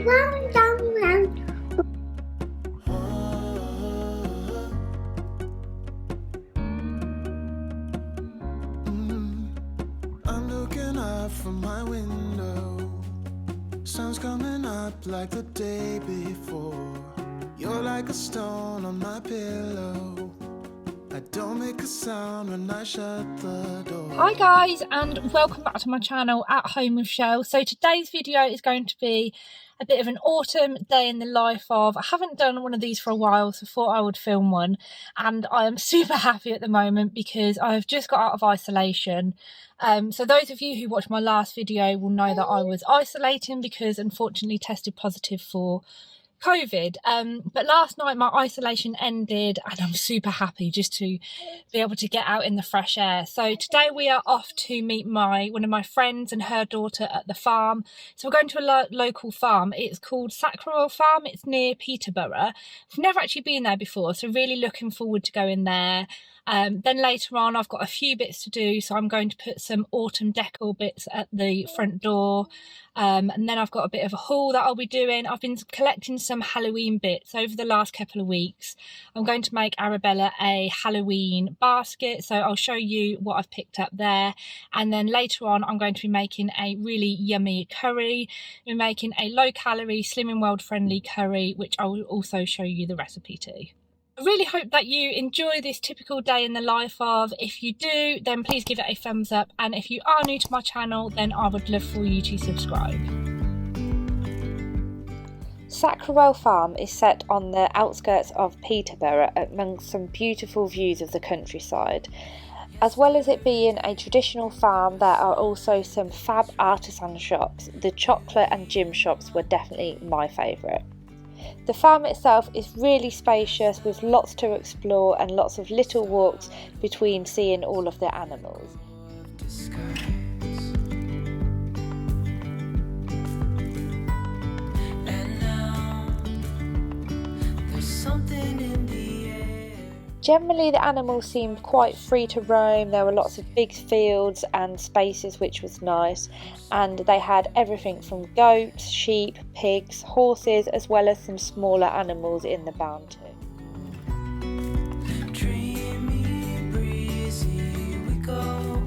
round and round. I'm looking up from my window. Sun's coming up like the day before. You're like a stone on my pillow. I don't make a sound when I shut the door. Hi guys, and welcome back to my channel At Home with Chelle. So today's video is going to be a bit of an autumn day in the life of. I haven't done one of these for a while, so I thought I would film one, and I am super happy at the moment because I've just got out of isolation. So those of you who watched my last video will know that I was isolating because unfortunately tested positive for COVID. But last night my isolation ended and I'm super happy just to be able to get out in the fresh air. So today we are off to meet one of my friends and her daughter at the farm. So we're going to a local farm. It's called Sacrewell farm. It's near Peterborough. I've never actually been there before, so really looking forward to going there. Then later on I've got a few bits to do, so I'm going to put some autumn decor bits at the front door, and then I've got a bit of a haul that I'll be doing. I've been collecting some Halloween bits over the last couple of weeks. I'm going to make Arabella a Halloween basket, so I'll show you what I've picked up there. And then later on I'm going to be making a really yummy curry. We're making a low calorie, slim and world friendly curry, which I will also show you the recipe to. I really hope that you enjoy this typical day in the life of. If you do, then please give it a thumbs up, and if you are new to my channel, then I would love for you to subscribe. Sacrewell farm is set on the outskirts of Peterborough amongst some beautiful views of the countryside. As well as it being a traditional farm, there are also some fab artisan shops. The chocolate and gym shops were definitely my favourite. The farm itself is really spacious with lots to explore and lots of little walks between seeing all of the animals. Generally the animals seemed quite free to roam. There were lots of big fields and spaces, which was nice, and they had everything from goats, sheep, pigs, horses, as well as some smaller animals in the barn too. Dreamy, breezy, we go.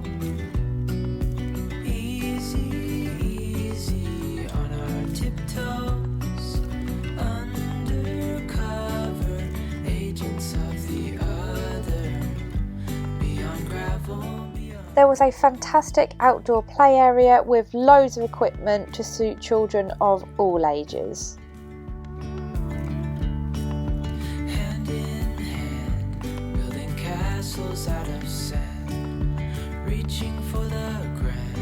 Easy, easy on our tiptoes. Undercover agents of the other. Beyond gravel. There was a fantastic outdoor play area with loads of equipment to suit children of all ages. Hand in hand, building castles out of sand, reaching for the grand.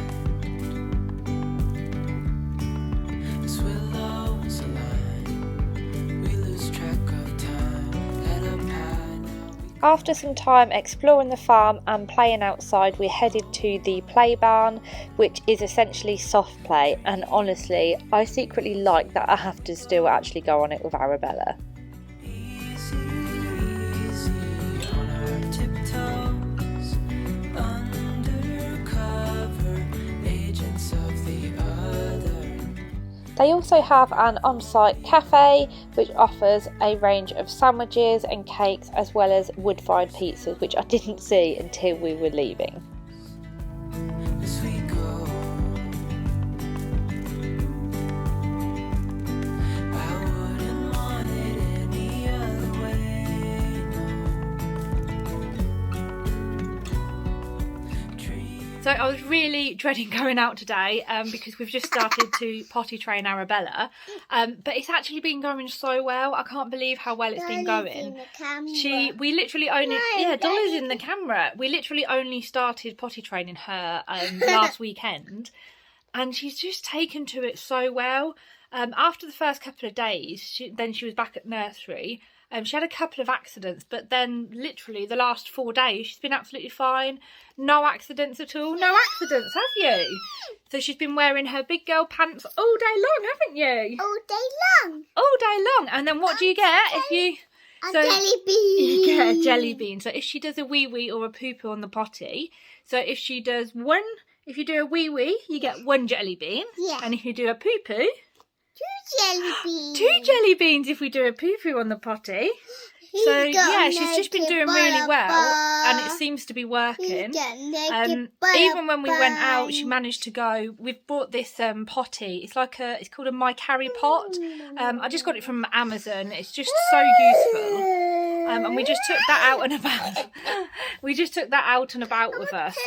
As willows align, we lose track of time. Head up high now. After some time exploring the farm and playing outside, we headed to the play barn, which is essentially soft play, and honestly I secretly like that I have to still actually go on it with Arabella. Easy, easy on our tiptoes. Undercover agents of the other. They also have an on-site cafe which offers a range of sandwiches and cakes, as well as wood-fired pizzas, which I didn't see until we were leaving. As we go, I wouldn't want it any other way, no. So I was really dreading going out today because we've just started to potty train Arabella, but it's actually been going so well. I can't believe how well it's been going. We literally only, Dolly's in the camera. We literally only started potty training her last weekend, and she's just taken to it so well. After the first couple of days, she was back at nursery. She had a couple of accidents, but then literally the last 4 days she's been absolutely fine. No accidents at all. No accidents, have you? So she's been wearing her big girl pants all day long, haven't you? All day long. All day long. And then what do you get if you... A jelly bean. You get a jelly bean. So if she does a wee-wee or a poo-poo on the potty, so if she does one, if you do a wee-wee, you get one jelly bean. Yeah. And if you do a poo-poo, jelly beans. 2 jelly beans if we do a poo-poo on the potty. So yeah, she's just been doing really well, and it seems to be working. Even when we went out, she managed to go. We've bought this potty. It's like it's called a My Carry pot. I just got it from Amazon. It's just so useful. And we just took that out and about. We just took that out and about with us.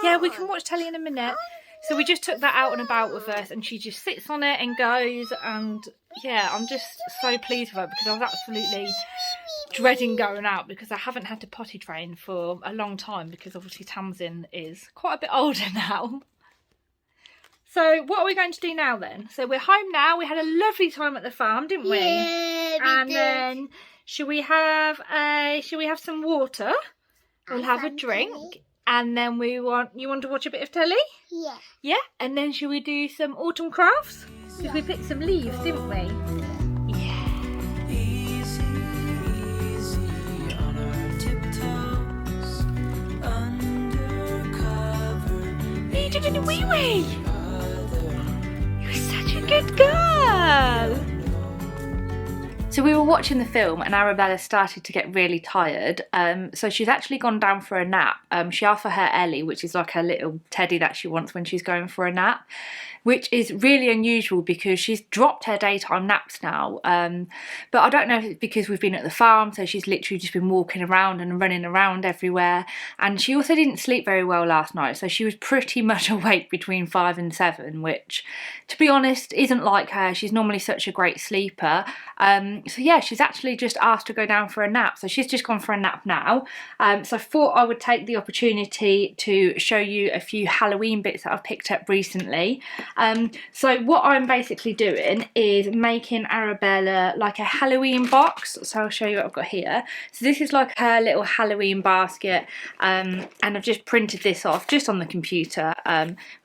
Yeah, we can watch telly in a minute. So we just took that out and about with us, and she just sits on it and goes, and yeah, I'm just so pleased with her because I was absolutely dreading going out because I haven't had to potty train for a long time because obviously Tamsin is quite a bit older now. So what are we going to do now then? So we're home now. We had a lovely time at the farm, didn't we? Yeah, and then should we have some water? We'll have a drink. And then you want to watch a bit of telly? Yeah. Yeah, and then should we do some autumn crafts? Because we picked some leaves, didn't we? Yeah. Easy, easy on our tiptoes, undercover. You did a wee wee. You're such a good girl. So we were watching the film and Arabella started to get really tired, so she's actually gone down for a nap. She asked for her Ellie, which is like her little teddy that she wants when she's going for a nap, which is really unusual because she's dropped her daytime naps now, but I don't know if it's because we've been at the farm, so she's literally just been walking around and running around everywhere, and she also didn't sleep very well last night, so she was pretty much awake between 5 and 7, which to be honest isn't like her. She's normally such a great sleeper. So yeah, she's actually just asked to go down for a nap, so she's just gone for a nap now. So I thought I would take the opportunity to show you a few Halloween bits that I've picked up recently. So what I'm basically doing is making Arabella like a Halloween box, so I'll show you what I've got here. So this is like her little Halloween basket, and I've just printed this off just on the computer.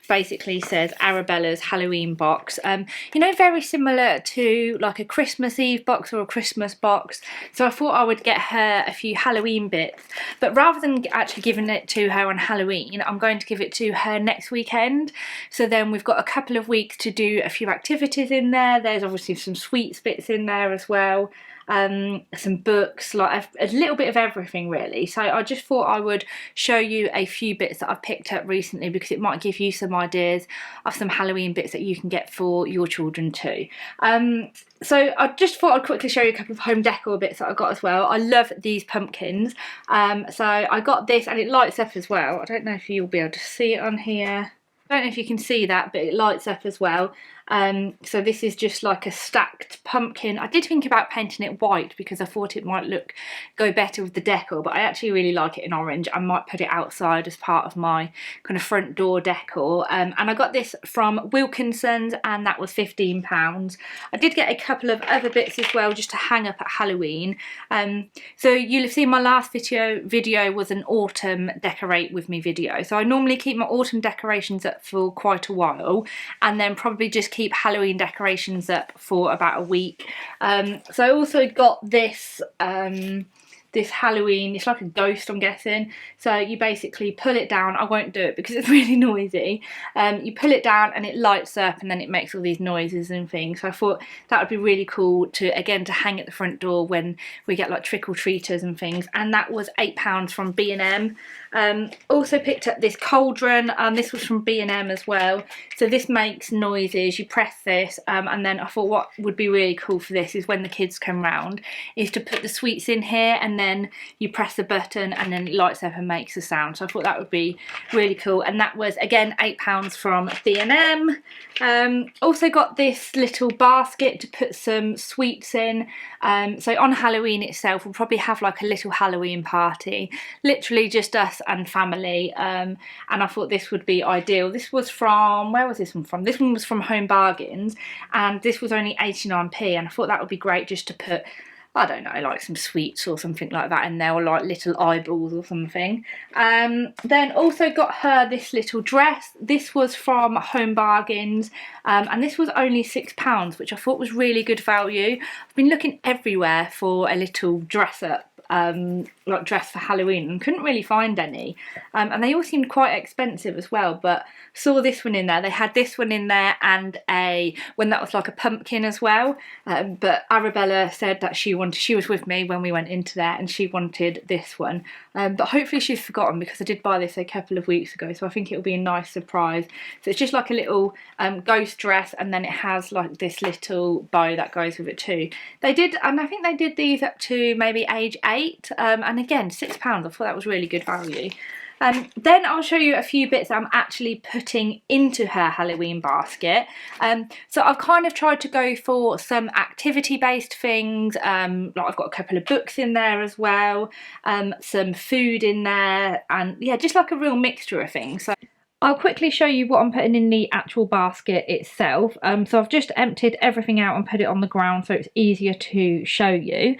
Basically says Arabella's Halloween box, you know, very similar to like a Christmas Eve box or a Christmas box. So I thought I would get her a few Halloween bits, but rather than actually giving it to her on Halloween, I'm going to give it to her next weekend. So then we've got a couple of weeks to do a few activities in there. There's obviously some sweets bits in there as well, some books, like a little bit of everything really. So I just thought I would show you a few bits that I've picked up recently because it might give you some ideas of some Halloween bits that you can get for your children too. So I just thought I'd quickly show you a couple of home decor bits that I got as well. I love these pumpkins. So I got this and it lights up as well. I don't know if you'll be able to see it on here. I don't know if you can see that, but it lights up as well. So this is just like a stacked pumpkin. I did think about painting it white because I thought it might go better with the decor, but I actually really like it in orange. I might put it outside as part of my kind of front door decor. And I got this from Wilkinson's and that was £15. I did get a couple of other bits as well just to hang up at Halloween. So you'll have seen my last video was an autumn decorate with me video. So I normally keep my autumn decorations up for quite a while and then probably just keep Halloween decorations up for about a week. So I also got this this Halloween, it's like a ghost I'm guessing, so you basically pull it down. I won't do it because it's really noisy. You pull it down and it lights up and then it makes all these noises and things, so I thought that would be really cool to hang at the front door when we get like trick-or-treaters and things, and that was £8 from B&M. Also picked up this cauldron, this was from B&M as well, so this makes noises. You press this and then I thought what would be really cool for this is when the kids come round is to put the sweets in here and then you press the button and then it lights up and makes a sound. So I thought that would be really cool, and that was again £8 from B&M. Also got this little basket to put some sweets in. So on Halloween itself we'll probably have like a little Halloween party, literally just us and family, and I thought this would be ideal. This was from, where was this one from? This one was from Home Bargains and this was only 89p, and I thought that would be great just to put, I don't know, like some sweets or something like that in there, or like little eyeballs or something. Then also got her this little dress. This was from Home Bargains, and this was only £6, which I thought was really good value. I've been looking everywhere for a little dress up like dressed for Halloween and couldn't really find any, and they all seemed quite expensive as well, but saw this one in there. They had this one in there and one that was like a pumpkin as well, but Arabella said that she was with me when we went into there and she wanted this one, but hopefully she's forgotten because I did buy this a couple of weeks ago, so I think it'll be a nice surprise. So it's just like a little ghost dress, and then it has like this little bow that goes with it too. They did, and I think they did these up to maybe age 8, and again £6. I thought that was really good value. Then I'll show you a few bits I'm actually putting into her Halloween basket. So I've kind of tried to go for some activity based things, like I've got a couple of books in there as well, some food in there, and yeah, just like a real mixture of things. So I'll quickly show you what I'm putting in the actual basket itself. So I've just emptied everything out and put it on the ground so it's easier to show you.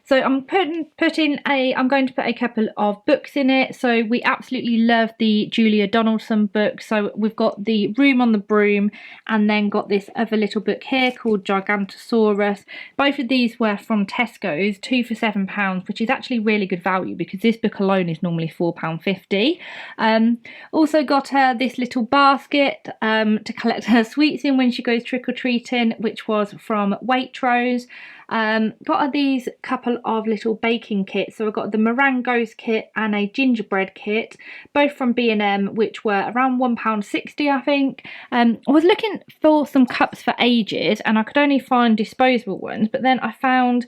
So I'm going to put a couple of books in it. So we absolutely love the Julia Donaldson book. So we've got the Room on the Broom and then got this other little book here called Gigantosaurus. Both of these were from Tesco's, 2 for £7, which is actually really good value because this book alone is normally £4.50. Also got her this little basket to collect her sweets in when she goes trick-or-treating, which was from Waitrose. Got her these couple of little baking kits. So I got the meringue ghost kit and a gingerbread kit, both from B&M, which were around £1.60 I think. I was looking for some cups for ages and I could only find disposable ones, but then I found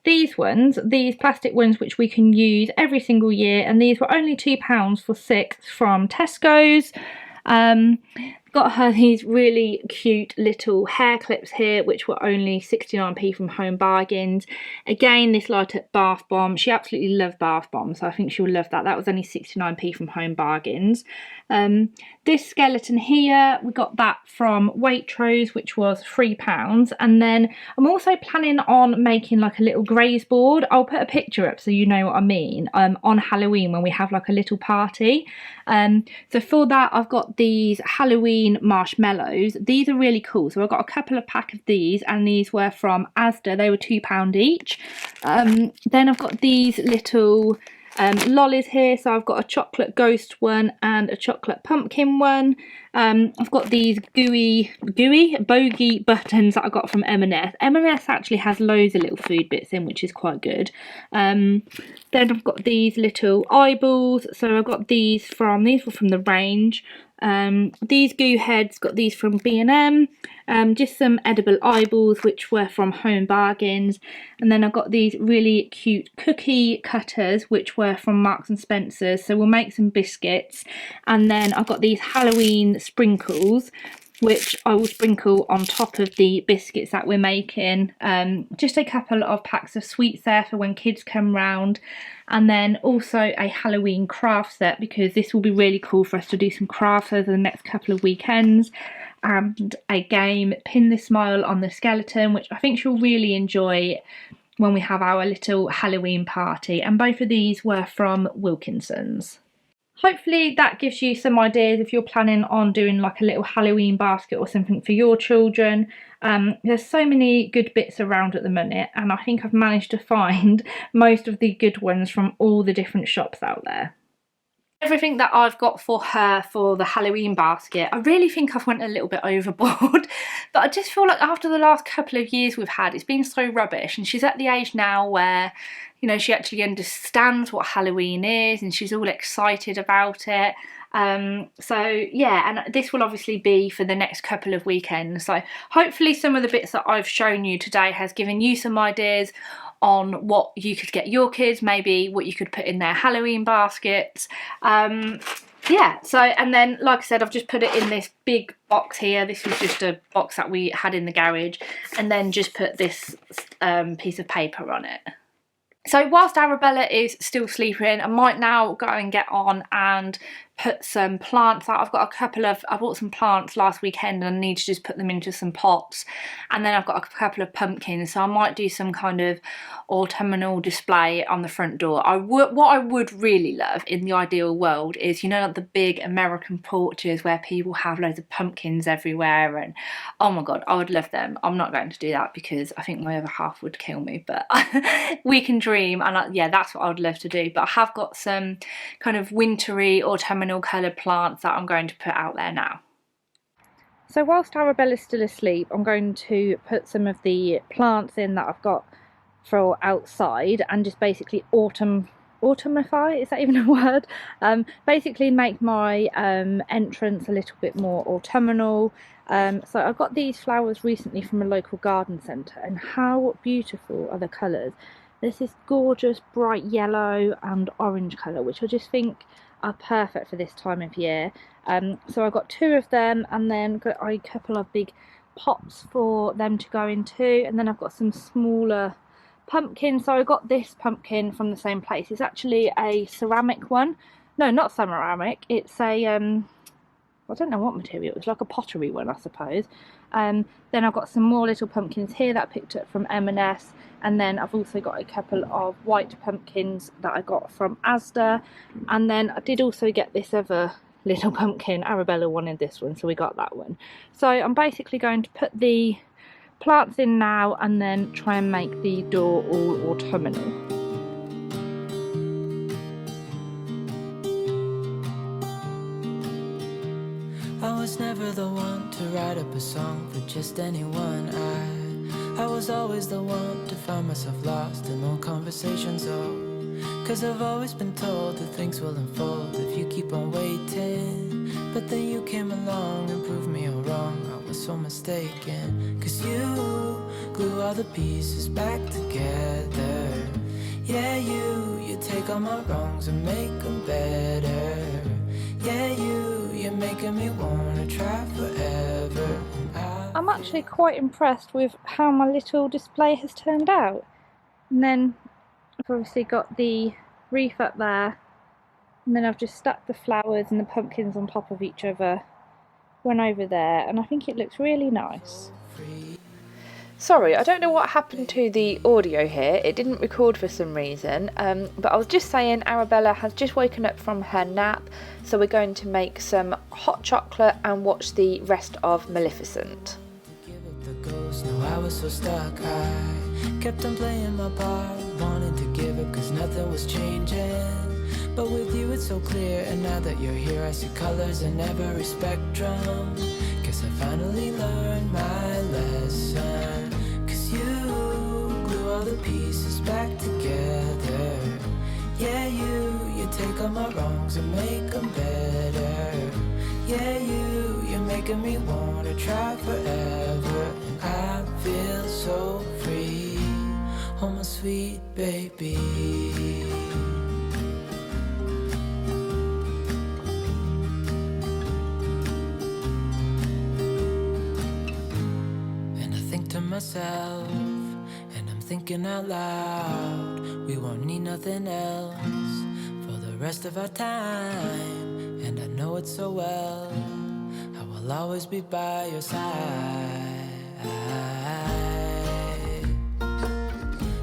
these ones, these plastic ones which we can use every single year, and these were only £2 for 6 from Tesco's. Got her these really cute little hair clips here, which were only 69p from Home Bargains. Again, this light up bath bomb. She absolutely loved bath bombs, so I think she'll love that. That was only 69p from Home Bargains. This skeleton here, we got that from Waitrose, which was £3. And then I'm also planning on making like a little graze board. I'll put a picture up so you know what I mean, on Halloween when we have like a little party. So for that, I've got these Halloween marshmallows. These are really cool. So I've got a couple of pack of these, and these were from Asda. They were £2 each. Then I've got these little lollies here. So I've got a chocolate ghost one and a chocolate pumpkin one. I've got these gooey bogey buttons that I got from M&S. M&S actually has loads of little food bits in, which is quite good. Then I've got these little eyeballs. So I got these were from the range. These goo heads, got these from B&M. Just some edible eyeballs which were from Home Bargains, and then I've got these really cute cookie cutters which were from Marks and Spencer's, so we'll make some biscuits. And then I've got these Halloween sprinkles which I will sprinkle on top of the biscuits that we're making. Just a couple of packs of sweets there for when kids come round, and then also a Halloween craft set because this will be really cool for us to do some crafts over the next couple of weekends. And a game, Pin the Smile on the Skeleton, which I think she'll really enjoy when we have our little Halloween party. And both of these were from Wilkinson's. Hopefully that gives you some ideas if you're planning on doing like a little Halloween basket or something for your children. There's so many good bits around at the minute, and I think I've managed to find most of the good ones from all the different shops out there. Everything that I've got for her for the Halloween basket, I really think I've went a little bit overboard, but I just feel like after the last couple of years we've had, it's been so rubbish, and she's at the age now where, you know, she actually understands what Halloween is and she's all excited about it. So yeah, and this will obviously be for the next couple of weekends, so hopefully some of the bits that I've shown you today has given you some ideas on what you could get your kids, maybe what you could put in their Halloween baskets. Yeah, so, and then like I said, I've just put it in this big box here. This was just a box that we had in the garage, and then just put this piece of paper on it. So whilst Arabella is still sleeping, I might now go and get on and put some plants out. I've got a couple of, I bought some plants last weekend and I need to just put them into some pots, and then I've got a couple of pumpkins, so I might do some kind of autumnal display on the front door. What I would really love in the ideal world is, you know, like the big American porches where people have loads of pumpkins everywhere, and oh my god, I would love them. I'm not going to do that because I think my other half would kill me, but we can dream, and yeah, that's what I would love to do. But I have got some kind of wintry autumnal coloured plants that I'm going to put out there now. So whilst Arabella's still asleep, I'm going to put some of the plants in that I've got for outside and just basically autumnify, is that even a word? Basically make my entrance a little bit more autumnal. So I got these flowers recently from a local garden centre, and how beautiful are the colours. There's this gorgeous bright yellow and orange colour, which I just think are perfect for this time of year. So I got 2 of them, and then got a couple of big pots for them to go into, and then I've got some smaller pumpkins. So I got this pumpkin from the same place. It's actually a ceramic one. No, not ceramic. It's a I don't know what material. It's like a pottery one, I suppose. Then I've got some more little pumpkins here that I picked up from M&S, and then I've also got a couple of white pumpkins that I got from Asda, and then I did also get this other little pumpkin. Arabella wanted this one, so we got that one. So I'm basically going to put the plants in now and then try and make the door all autumnal. I was never the one to write up a song for just anyone. I was always the one to find myself lost in old conversations. Oh, 'cause I've always been told that things will unfold if you keep on waiting. But then you came along and proved me all wrong. I was so mistaken, 'cause you glue all the pieces back together. Yeah, you take all my wrongs and make them better. Yeah, you're making me wanna try forever. I'm actually quite impressed with how my little display has turned out. And then I've obviously got the wreath up there, and then I've just stacked the flowers and the pumpkins on top of each other, one over there, and I think it looks really nice. Sorry, I don't know what happened to the audio here. It didn't record for some reason, but I was just saying Arabella has just woken up from her nap, so we're going to make some hot chocolate and watch the rest of Maleficent. I was so stuck, I kept on playing my part, wanting to give up 'cause nothing was changing. But with you it's so clear, and now that you're here I see colours in every spectrum. Guess I finally learned my lesson, 'cause you glue all the pieces back together. Yeah, you take all my wrongs and make them better. Yeah, you're making me wanna try forever. And I feel so free, oh my sweet baby. And I think to myself, and I'm thinking out loud, we won't need nothing else for the rest of our time. And I know it so well, I will always be by your side.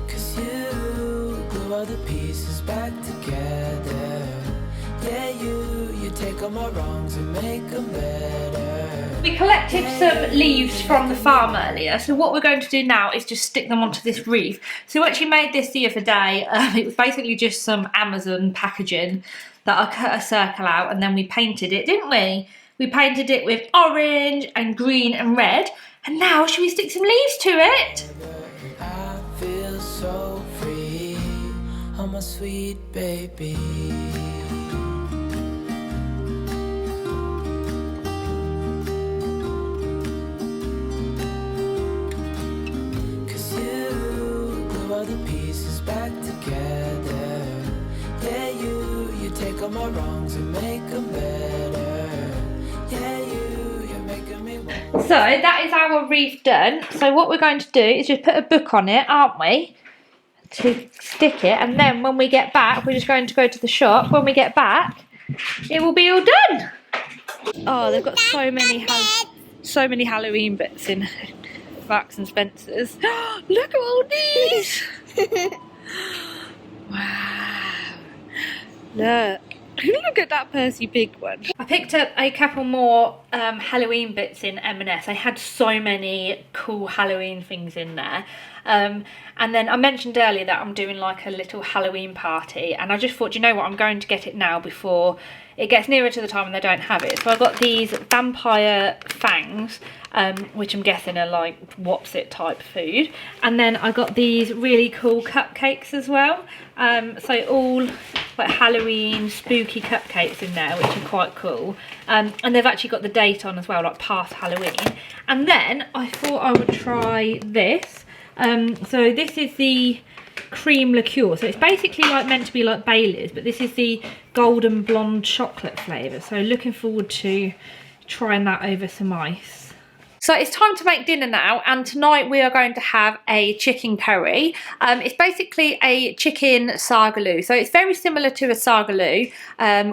'Cause you glue all the pieces back together. Yeah, you take all my wrongs and make them better. We collected some leaves from the farm earlier, so what we're going to do now is just stick them onto this wreath. So we actually made this the other day. It was basically just some Amazon packaging that I cut a circle out, and then we painted it, didn't we? We painted it with orange and green and red, and now should we stick some leaves to it? I feel so free, oh my sweet baby. The pieces back together. Yeah, you take all my wrongs and make them better. Yeah, you're making me want. So that is our wreath done. So what we're going to do is just put a book on it, aren't we, to stick it, and then when we get back, we're just going to go to the shop. When we get back, it will be all done. Oh, they've got so many Halloween bits in Marks and Spencer's. Look at all these! Wow. Look. Look at that Percy big one. I picked up a couple more Halloween bits in M&S. They had so many cool Halloween things in there. And then I mentioned earlier that I'm doing like a little Halloween party, and I just thought, you know what, I'm going to get it now before it gets nearer to the time when they don't have it. So I got these vampire fangs, which I'm guessing are like what's it type food. And then I got these really cool cupcakes as well. So all like Halloween spooky cupcakes in there, which are quite cool. And they've actually got the date on as well, like past Halloween. And then I thought I would try this. So this is the cream liqueur. So it's basically like meant to be like Bailey's, but this is the golden blonde chocolate flavour. So looking forward to trying that over some ice. So it's time to make dinner now, and tonight we are going to have a chicken curry. It's basically a chicken sagaloo. So it's very similar to a sagaloo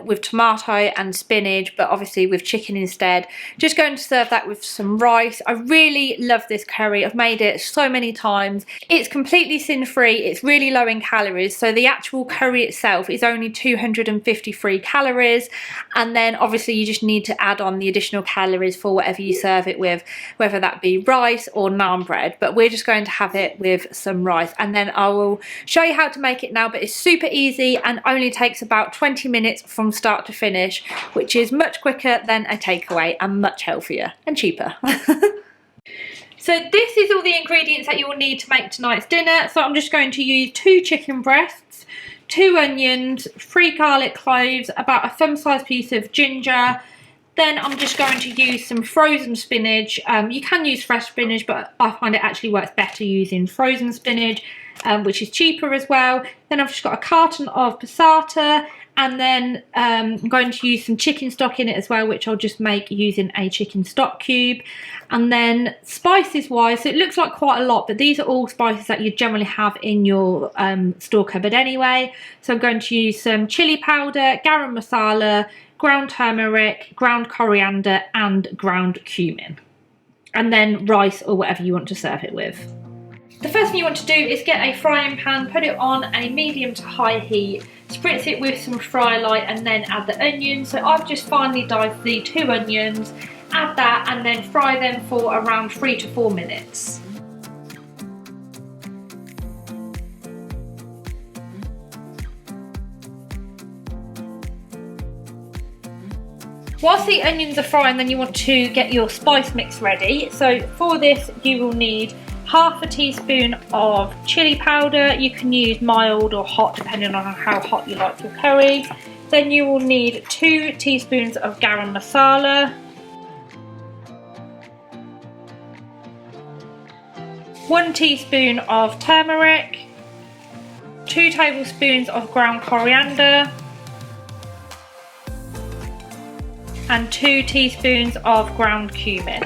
with tomato and spinach, but obviously with chicken instead. Just going to serve that with some rice. I really love this curry. I've made it so many times. It's completely sin-free. It's really low in calories. So the actual curry itself is only 253 calories. And then obviously you just need to add on the additional calories for whatever you serve it with, whether that be rice or naan bread, but we're just going to have it with some rice. And then I will show you how to make it now, but it's super easy and only takes about 20 minutes from start to finish, which is much quicker than a takeaway and much healthier and cheaper. So this is all the ingredients that you will need to make tonight's dinner. So I'm just going to use 2 chicken breasts, 2 onions, 3 garlic cloves, about a thumb-sized piece of ginger. Then I'm just going to use some frozen spinach. You can use fresh spinach, but I find it actually works better using frozen spinach, which is cheaper as well. Then I've just got a carton of passata, and then I'm going to use some chicken stock in it as well, which I'll just make using a chicken stock cube. And then spices wise, so it looks like quite a lot, but these are all spices that you generally have in your store cupboard anyway. So I'm going to use some chilli powder, garam masala, ground turmeric, ground coriander and ground cumin, and then rice or whatever you want to serve it with. The first thing you want to do is get a frying pan, put it on a medium to high heat, spritz it with some fry light and then add the onions. So I've just finely diced the 2 onions, add that and then fry them for around 3 to 4 minutes. Whilst the onions are frying, then you want to get your spice mix ready. So for this you will need half a teaspoon of chilli powder. You can use mild or hot depending on how hot you like your curry. Then you will need 2 teaspoons of garam masala, 1 teaspoon of turmeric, 2 tablespoons of ground coriander, and 2 teaspoons of ground cumin.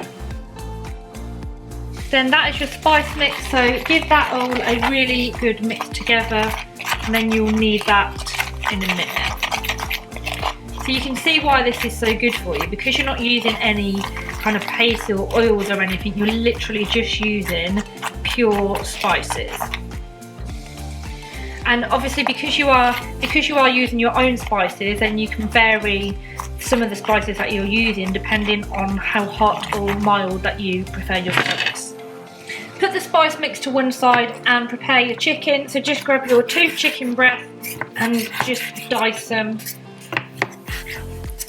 Then that is your spice mix, so give that all a really good mix together, and then you'll need that in a minute. So you can see why this is so good for you, because you're not using any kind of paste or oils or anything, you're literally just using pure spices. And obviously because you are using your own spices, then you can vary some of the spices that you're using depending on how hot or mild that you prefer your curries. Put the spice mix to one side and prepare your chicken. So just grab your 2 chicken breasts and just dice them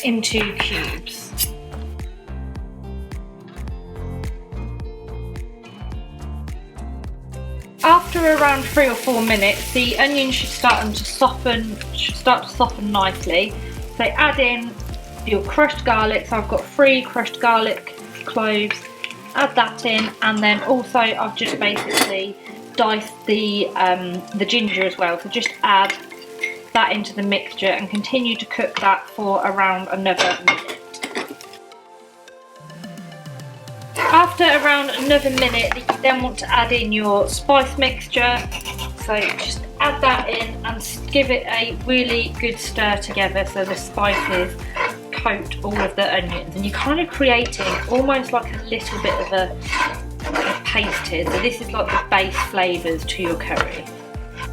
into cubes. After around 3 or 4 minutes, the onion should start to soften nicely. So add in your crushed garlic. So I've got 3 crushed garlic cloves. Add that in, and then also I've just basically diced the ginger as well. So just add that into the mixture and continue to cook that for around another minute. After around another minute, you then want to add in your spice mixture. So just add that in and give it a really good stir together so the spices coat all of the onions, and you're kind of creating almost like a little bit of a paste here. So this is like the base flavours to your curry.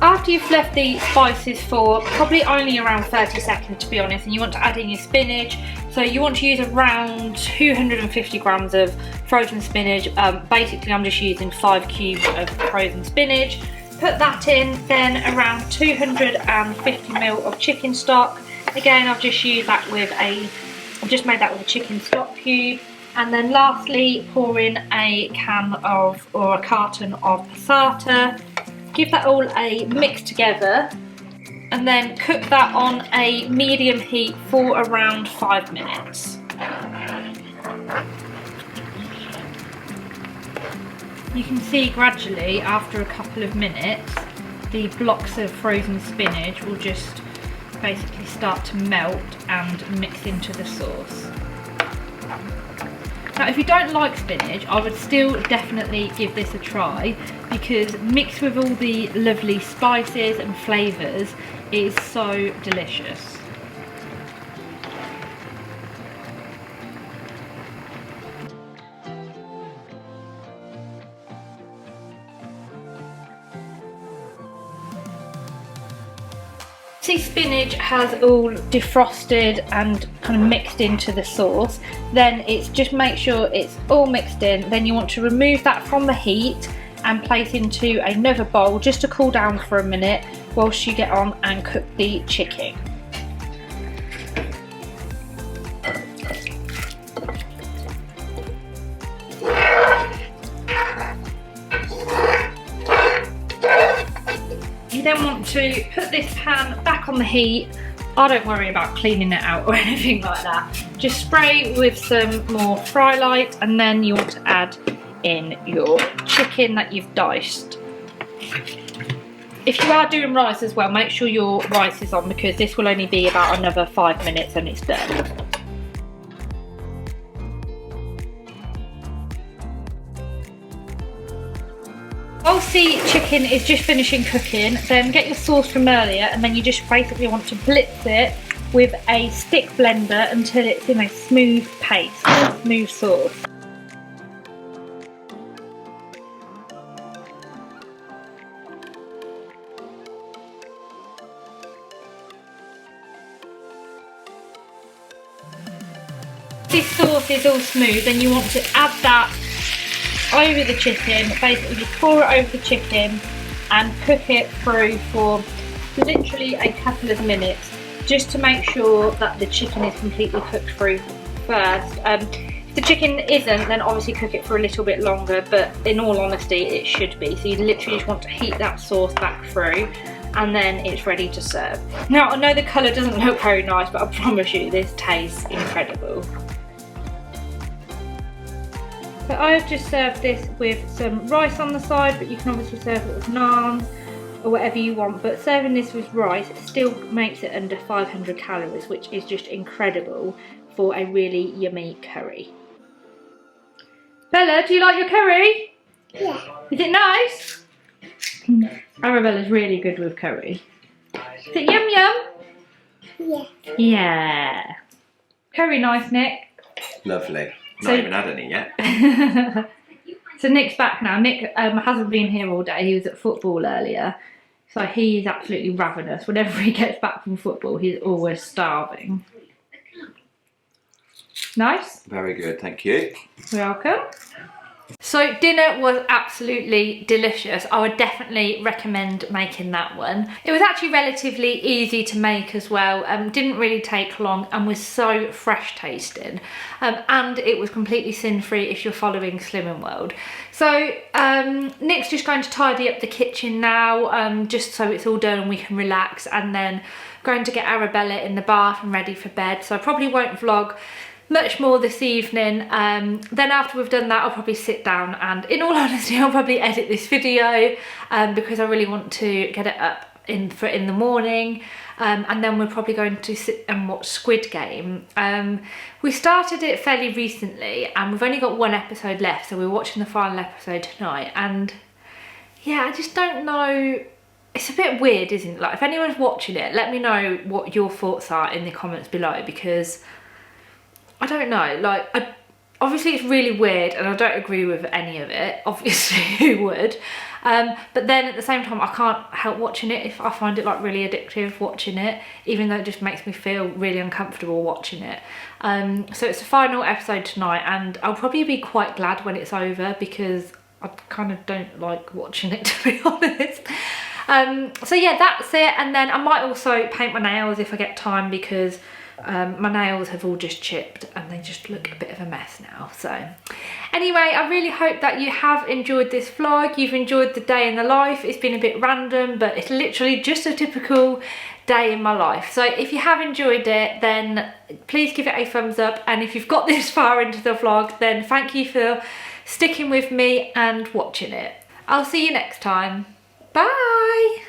After you've left the spices for probably only around 30 seconds, to be honest, and you want to add in your spinach, so you want to use around 250 grams of frozen spinach. Basically I'm just using 5 cubes of frozen spinach. Put that in, then around 250 ml of chicken stock. Again, I've just made that with a chicken stock cube. And then lastly, pour in a can of, or a carton of passata. Give that all a mix together and then cook that on a medium heat for around 5 minutes. You can see gradually after a couple of minutes the blocks of frozen spinach will just basically start to melt and mix into the sauce. Now if you don't like spinach, I would still definitely give this a try, because mixed with all the lovely spices and flavours, it is so delicious. See, spinach has all defrosted and kind of mixed into the sauce. Then it's just make sure it's all mixed in. Then you want to remove that from the heat and place into another bowl just to cool down for a minute whilst you get on and cook the chicken. You then want to put this pan back on the heat. I don't worry about cleaning it out or anything like that. Just spray with some more fry light, and then you want to add in your chicken that you've diced. If you are doing rice as well, make sure your rice is on, because this will only be about another 5 minutes and it's done. Whilst the chicken is just finishing cooking, then get your sauce from earlier, and then you just basically want to blitz it with a stick blender until it's in a smooth paste, a smooth sauce. This sauce is all smooth, and you want to add that over the chicken. Basically just pour it over the chicken and cook it through for literally a couple of minutes, just to make sure that the chicken is completely cooked through first. If the chicken isn't, then obviously cook it for a little bit longer, but in all honesty it should be. So you literally just want to heat that sauce back through, and then it's ready to serve. Now I know the colour doesn't look very nice, but I promise you this tastes incredible. So I've just served this with some rice on the side, but you can obviously serve it with naan or whatever you want. But serving this with rice still makes it under 500 calories, which is just incredible for a really yummy curry. Bella, do you like your curry? Yeah. Is it nice? Arabella's really good with curry. Is it yum yum? Yeah. Yeah. Curry nice, Nick? Lovely. Not even had any yet. So Nick's back now. Nick hasn't been here all day. He was at football earlier. So he's absolutely ravenous. Whenever he gets back from football, he's always starving. Nice? Very good, thank you. You're welcome. So dinner was absolutely delicious. I would definitely recommend making that one. It was actually relatively easy to make as well. Didn't really take long and was so fresh tasting. And it was completely sin-free if you're following Slimming World. So Nick's just going to tidy up the kitchen now, just so it's all done and we can relax, and then going to get Arabella in the bath and ready for bed. So I probably won't vlog much more this evening. Then after we've done that, I'll probably sit down and, in all honesty, I'll probably edit this video because I really want to get it up in the morning. And then we're probably going to sit and watch Squid Game. We started it fairly recently and we've only got one episode left, so we're watching the final episode tonight. And yeah, I just don't know it's a bit weird, isn't it? Like, if anyone's watching it, let me know what your thoughts are in the comments below, because I don't know, like, obviously it's really weird and I don't agree with any of it, obviously who would, but then at the same time I can't help watching it if I find it like really addictive watching it, even though it just makes me feel really uncomfortable watching it. So it's the final episode tonight, and I'll probably be quite glad when it's over, because I kind of don't like watching it, to be honest. So yeah, that's it. And then I might also paint my nails if I get time, because my nails have all just chipped and they just look a bit of a mess now. So anyway, I really hope that you have enjoyed this vlog. You've enjoyed the day in the life. It's been a bit random, but it's literally just a typical day in my life. So if you have enjoyed it, then please give it a thumbs up, and if you've got this far into the vlog, then thank you for sticking with me and watching it. I'll see you next time. Bye.